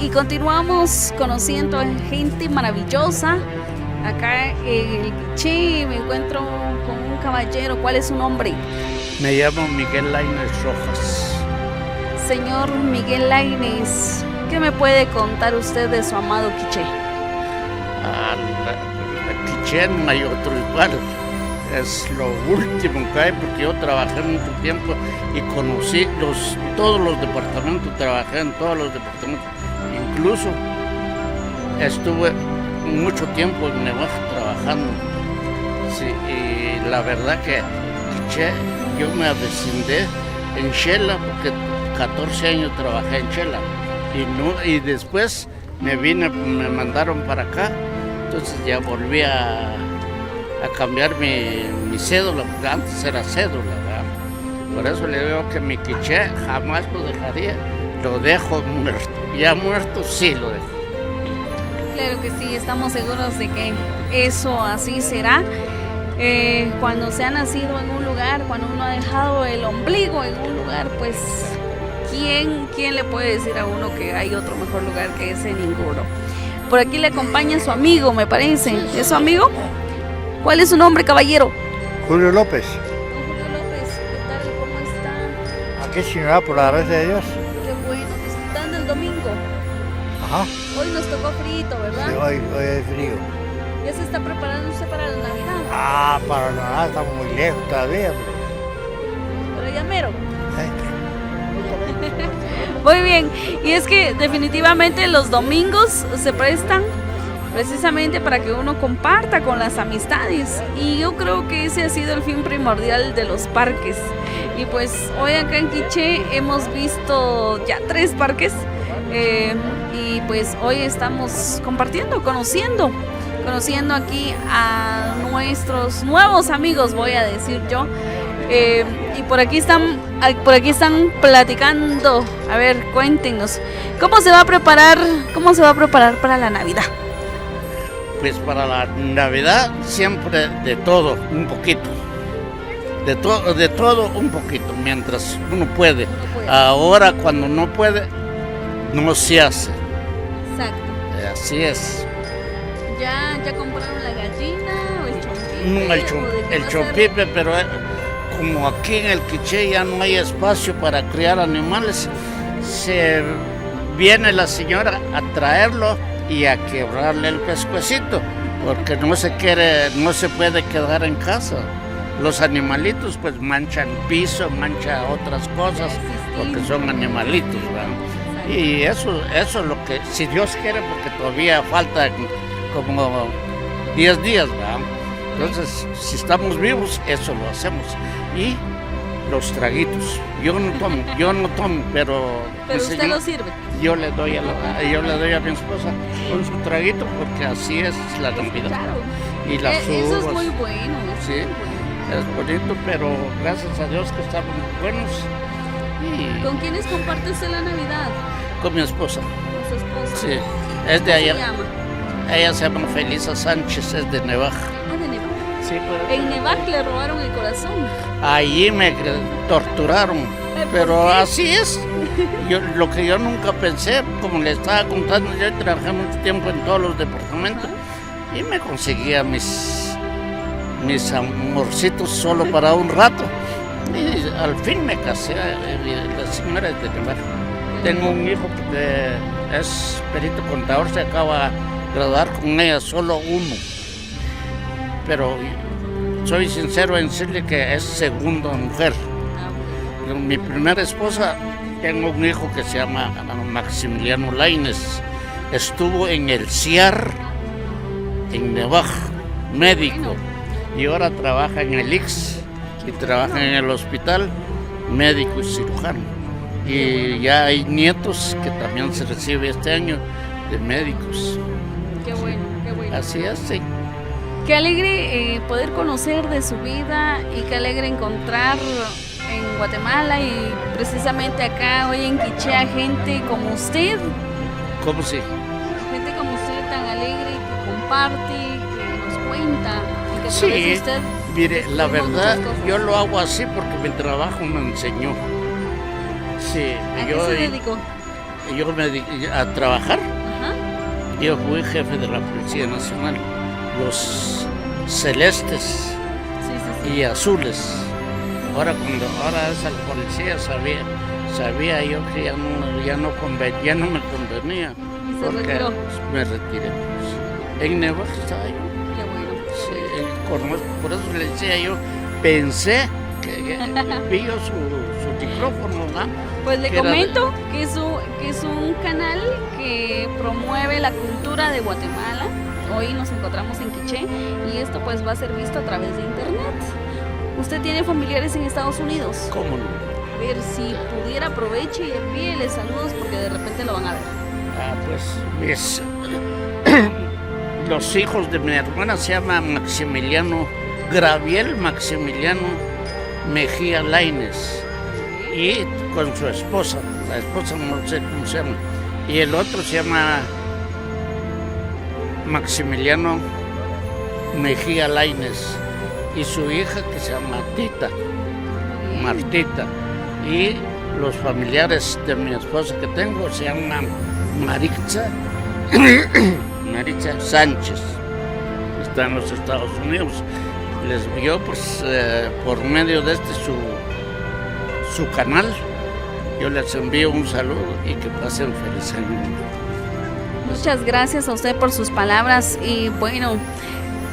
y continuamos conociendo a gente maravillosa. Acá en el Quiché me encuentro con un caballero. ¿Cuál es su nombre? Me llamo Miguel Lainez Rojas. Señor Miguel Lainez, ¿qué me puede contar usted de su amado Quiché? La Quiché no hay otro igual. Es lo último que hay porque yo trabajé mucho tiempo y conocí todos los departamentos, trabajé en todos los departamentos. Incluso estuve mucho tiempo en Nevaja trabajando. Sí, y la verdad que Quiché, yo me avecindé en Xela porque 14 años trabajé en Xela y después me mandaron para acá, entonces ya volví a cambiar mi cédula, porque antes era cédula, ¿verdad? Por eso le digo que mi Quiché jamás lo dejaría, lo dejo muerto, ya muerto sí lo dejo. Claro que sí, estamos seguros de que eso así será. Cuando se ha nacido en un lugar, cuando uno ha dejado el ombligo en un lugar, pues ¿quién le puede decir a uno que hay otro mejor lugar que ese? Ninguno. Por aquí le acompaña su amigo, me parece. ¿Es su amigo? ¿Cuál es su nombre, caballero? Julio López. Don Julio López, ¿qué tal? ¿Cómo está? Aquí señora, por la gracia de Dios. Qué bueno, disfrutando el domingo. Ajá. Hoy nos tocó frito, ¿verdad? Sí, hoy es frío. ¿Ya se está preparando usted para la Navidad? Para nada, estamos muy lejos todavía. Pero ya mero. Muy bien, y es que definitivamente los domingos se prestan precisamente para que uno comparta con las amistades, y yo creo que ese ha sido el fin primordial de los parques. Y pues hoy acá en Quiché hemos visto ya 3 parques, y pues hoy estamos compartiendo, conociendo aquí a nuestros nuevos amigos, voy a decir yo. Y por aquí están platicando. A ver, cuéntenos, ¿cómo se va a preparar para la Navidad? Pues para la Navidad siempre de todo, un poquito. De todo un poquito, mientras uno puede. Ahora cuando no puede, no se hace. Exacto. Así es. ¿Ya compraron la gallina o el chompipe? El chompipe, pero como aquí en el Quiché ya no hay espacio para criar animales, se viene la señora a traerlo y a quebrarle el pescuecito, porque no se puede quedar en casa. Los animalitos pues manchan piso, manchan otras cosas, porque son animalitos, ¿verdad? Y eso es lo que, si Dios quiere, porque todavía falta como 10 días, ¿verdad? Entonces, si estamos vivos, eso lo hacemos. Y los traguitos. Yo no tomo, pero usted lo sirve. Yo le doy a mi esposa con su traguito, porque así es la Navidad. Claro. Y las Eso uvas. es muy bueno. Sí, es bonito, pero gracias a Dios que estamos buenos. Y ¿Con quiénes comparte usted la Navidad? con mi esposa. Con su esposa. Sí, es de allá. ¿Cómo se llama? Ella se llama Felisa Sánchez, es de Nevaja. De Nevaja. Sí, pues, En Nevaja le robaron el corazón. allí me torturaron, pero así es. Lo que yo nunca pensé, como le estaba contando, yo trabajé mucho tiempo en todos los departamentos y me conseguía mis amorcitos solo para un rato. Y al fin me casé, la señora es de Nevaja. Tengo un hijo que es perito contador, se acaba de graduar con ella, solo uno. Pero soy sincero en decirle que es segunda mujer. Mi primera esposa, tengo un hijo que se llama Maximiliano Lainez. Estuvo en el CIAR, en Nevaja, médico. Y ahora trabaja en el IX y trabaja en el hospital, médico y cirujano. Y ya hay nietos que también se recibe este año de médicos. Qué bueno, qué bueno. Así es, sí. Qué alegre poder conocer de su vida, y qué alegre encontrar en Guatemala y precisamente acá hoy en Quiché a gente como usted. ¿Cómo sí? Gente como usted tan alegre, que comparte, que nos cuenta y que Sí, atraviesa usted. mire, la Descubrimos verdad, muchas cosas. yo lo hago así porque mi trabajo me enseñó. Sí, ¿A qué se dedicó? yo me dediqué a trabajar. Ajá. Yo fui jefe de la Policía Nacional, los celestes Sí, sí, sí. y azules. Ahora es al policía sabía yo que ya no me convenía. Y se Porque retiró. me retiré. Pues. En negocio estaba yo. Qué bueno. Sí, por eso le decía yo, pensé que vi yo su micrófono, ¿no? Pues le Que era comento que es un canal que promueve la cultura de Guatemala. Hoy nos encontramos en Quiché y esto pues va a ser visto a través de internet. ¿Usted tiene familiares en Estados Unidos? ¿Cómo no? A ver, si pudiera aproveche y envíele saludos porque de repente lo van a ver. Pues los hijos de mi hermana se llaman Gabriel Maximiliano Mejía Lainez y con su esposa, la esposa no sé cómo se llama, y el otro se llama Maximiliano Mejía Lainez y su hija que se llama Martita, y los familiares de mi esposa que tengo se llaman Maritza Sánchez, está en los Estados Unidos. Les vio pues por medio de su canal, yo les envío un saludo y que pasen feliz año. Muchas gracias a usted por sus palabras y bueno,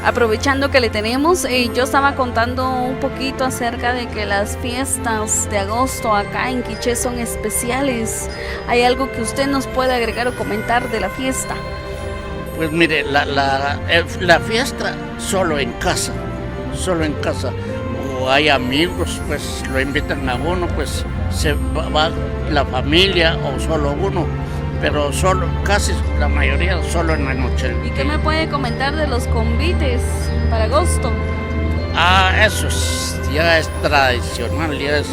aprovechando que le tenemos, yo estaba contando un poquito acerca de que las fiestas de agosto acá en Quiché son especiales. ¿Hay algo que usted nos puede agregar o comentar de la fiesta? Pues mire, la fiesta solo en casa. O hay amigos, pues lo invitan a uno, pues se va la familia o solo uno, pero casi la mayoría solo en la noche. ¿Y qué me puede comentar de los convites para agosto? Eso ya es tradicional, ya es,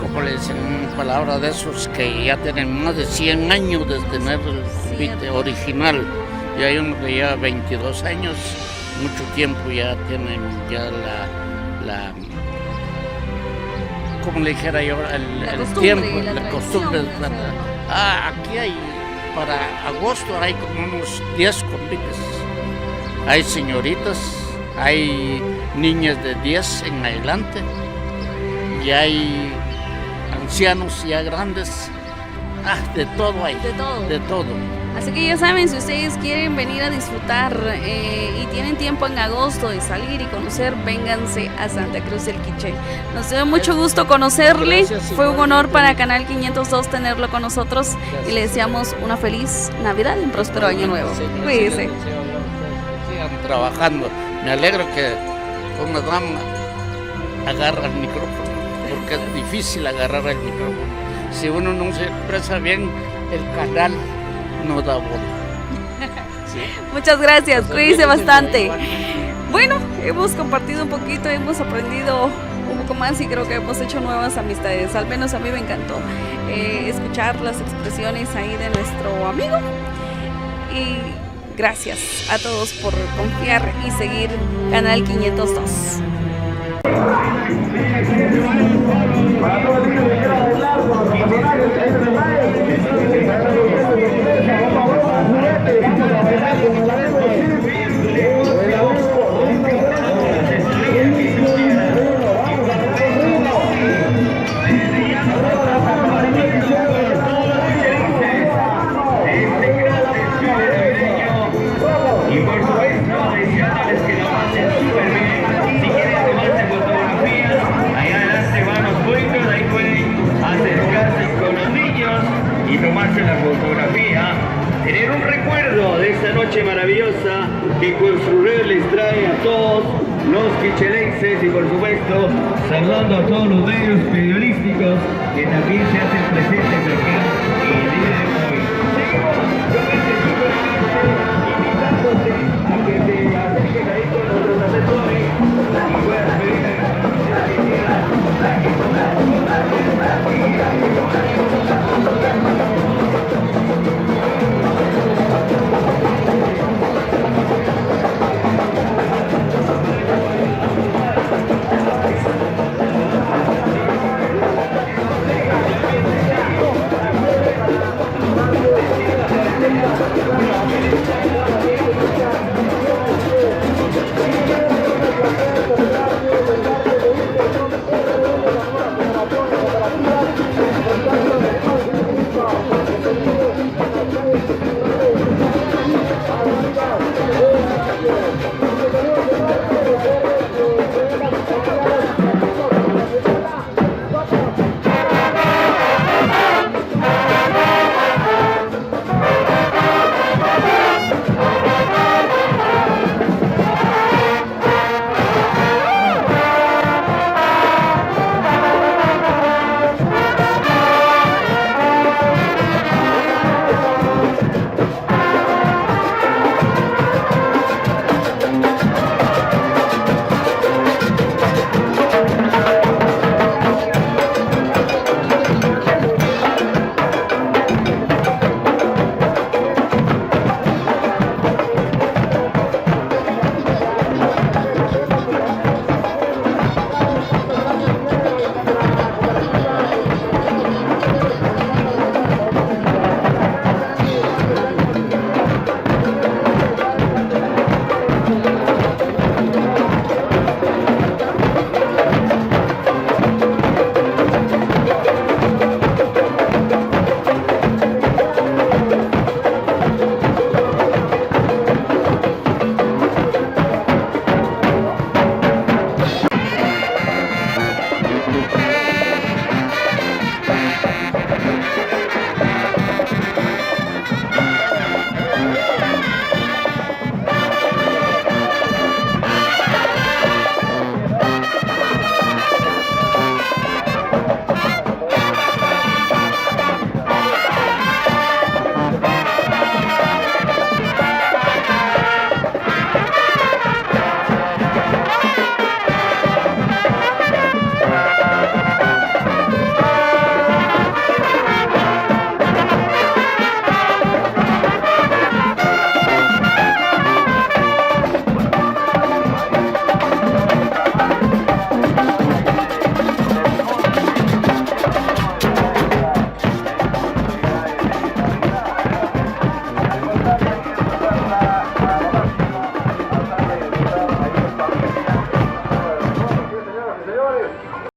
como le dicen, palabra de esos que ya tienen más de 100 años de tener el convite original. Y hay uno que lleva 22 años, mucho tiempo ya tienen ya la como le dijera yo, el tiempo, la costumbre. Aquí hay, para agosto hay como unos 10 convites. Hay señoritas, hay niñas de 10 en adelante, y hay ancianos ya grandes. De todo hay. De todo. De todo. Así que ya saben, si ustedes quieren venir a disfrutar y tienen tiempo en agosto de salir y conocer, vénganse a Santa Cruz del Quiché. Nos dio mucho gusto conocerle. Gracias, fue un honor para Canal 502 tenerlo con nosotros. Gracias. Y le deseamos una feliz Navidad y un próspero año nuevo. Cuídese. Sigan trabajando. Me alegro que una dama agarra el micrófono, porque es difícil agarrar el micrófono. Si uno no se expresa bien, el canal no da bola. Sí. Muchas gracias, cuídense bastante. Bueno, hemos compartido un poquito, hemos aprendido un poco más y creo que hemos hecho nuevas amistades. Al menos a mí me encantó escuchar las expresiones ahí de nuestro amigo. Y gracias a todos por confiar y seguir Canal 502. La fotografía, tener un recuerdo de esta noche maravillosa que Construir les trae a todos los quichelenses y por supuesto saludando a todos los medios periodísticos que también se hacen presentes acá el día de hoy. Seguimos con este super invitándote a que te acerques ahí con nuestros asesores y puedas pedir